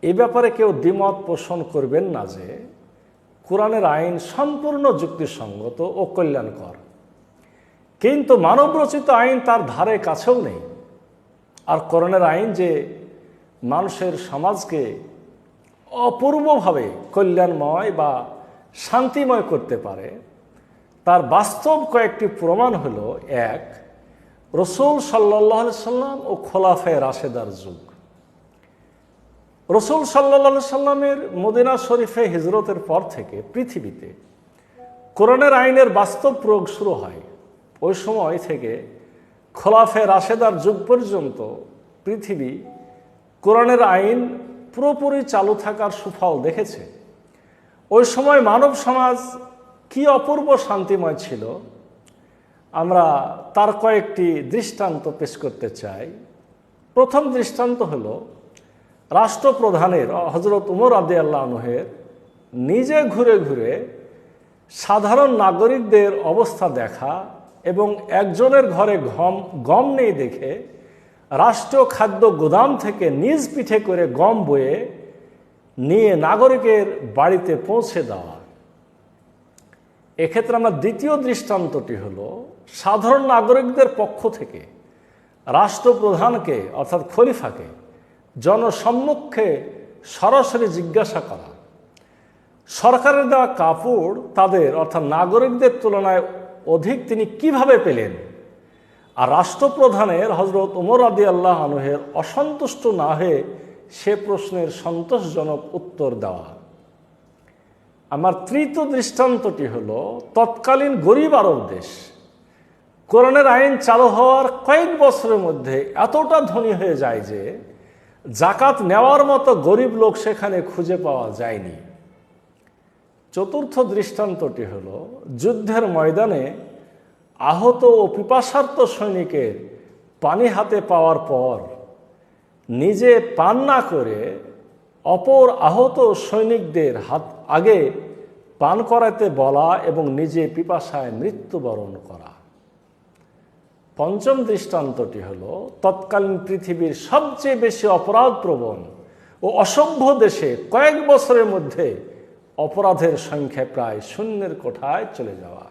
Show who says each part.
Speaker 1: এই ব্যাপারে কেউ দ্বিমত পোষণ করবেন না যে কোরআনের আইন সম্পূর্ণ যুক্তিসঙ্গত ও কল্যাণকর, কিন্তু মানবরচিত আইন তার ধারে কাছেও নেই। আর কোরআনের আইন যে মানুষের সমাজকে অপূর্বভাবে কল্যাণময় বা শান্তিময় করতে পারে, তার বাস্তব কয়েকটি প্রমাণ হলো: এক, রসুল সাল্লাল্লাহু আলাইহি সাল্লাম ও খোলাফায়ে রাশেদার যুগ। রসুল সাল্লাল্লাহু আলাইহি সাল্লামের মদিনা শরীফে হিজরতের পর থেকে পৃথিবীতে কোরআনের আইনের বাস্তব প্রয়োগ শুরু হয়। ওই সময় থেকে খোলাফায়ে রাশেদার যুগ পর্যন্ত পৃথিবী কোরআনের আইন পুরোপুরি চালু থাকার সুফল দেখেছে। ওই সময় মানব সমাজ কি অপূর্ব শান্তিময় ছিল, আমরা তার কয়েকটি দৃষ্টান্ত পেশ করতে চাই। প্রথম দৃষ্টান্ত হলো রাষ্ট্রপ্রধানের হযরত ওমর রাদিয়াল্লাহু আনহুর নিজে ঘুরে ঘুরে সাধারণ নাগরিকদের অবস্থা দেখা এবং একজনের ঘরে গম নেই দেখে রাষ্ট্রীয় খাদ্য গোদাম থেকে নিজ পিঠে করে গম বয়ে নিয়ে নাগরিকের বাড়িতে পৌঁছে দেওয়া। এক্ষেত্রে আমরা দ্বিতীয় দৃষ্টান্তটি হলো সাধারণ নাগরিকদের পক্ষ থেকে রাষ্ট্রপ্রধানকে অর্থাৎ খলিফাকে জনসম্মুখে সরাসরি জিজ্ঞাসা করা, সরকারের দেওয়া কাপড় তাদের অর্থাৎ নাগরিকদের তুলনায় অধিক তিনি কিভাবে পেলেন, আর রাষ্ট্রপ্রধানের হযরত ওমর রাদিয়াল্লাহু আনহুর অসন্তুষ্ট না হয়ে সে প্রশ্নের সন্তোষজনক উত্তর দেওয়া। আমার তৃতীয় দৃষ্টান্তটি হলো তৎকালীন গরিব আরব দেশ কোরআনের আইন চালু হওয়ার কয়েক বছরের মধ্যে এতটা ধনী হয়ে যায় যে জাকাত নেওয়ার মতো গরিব লোক সেখানে খুঁজে পাওয়া যায়নি। চতুর্থ দৃষ্টান্তটি হলো যুদ্ধের ময়দানে আহত ও পিপাসার্ত সৈনিকের পানি হাতে পাওয়ার পর নিজে পান না করে অপর আহত সৈনিকদের হাত আগে পান করাতে বলা এবং নিজে পিপাসায় মৃত্যুবরণ করা। পঞ্চম দৃষ্টান্তটি হলো তৎকালীন পৃথিবীর সবচেয়ে বেশি অপরাধপ্রবণ ও অসভ্য দেশে কয়েক বছরের মধ্যে অপরাধের সংখ্যা প্রায় শূন্যের কোঠায় চলে যাওয়া।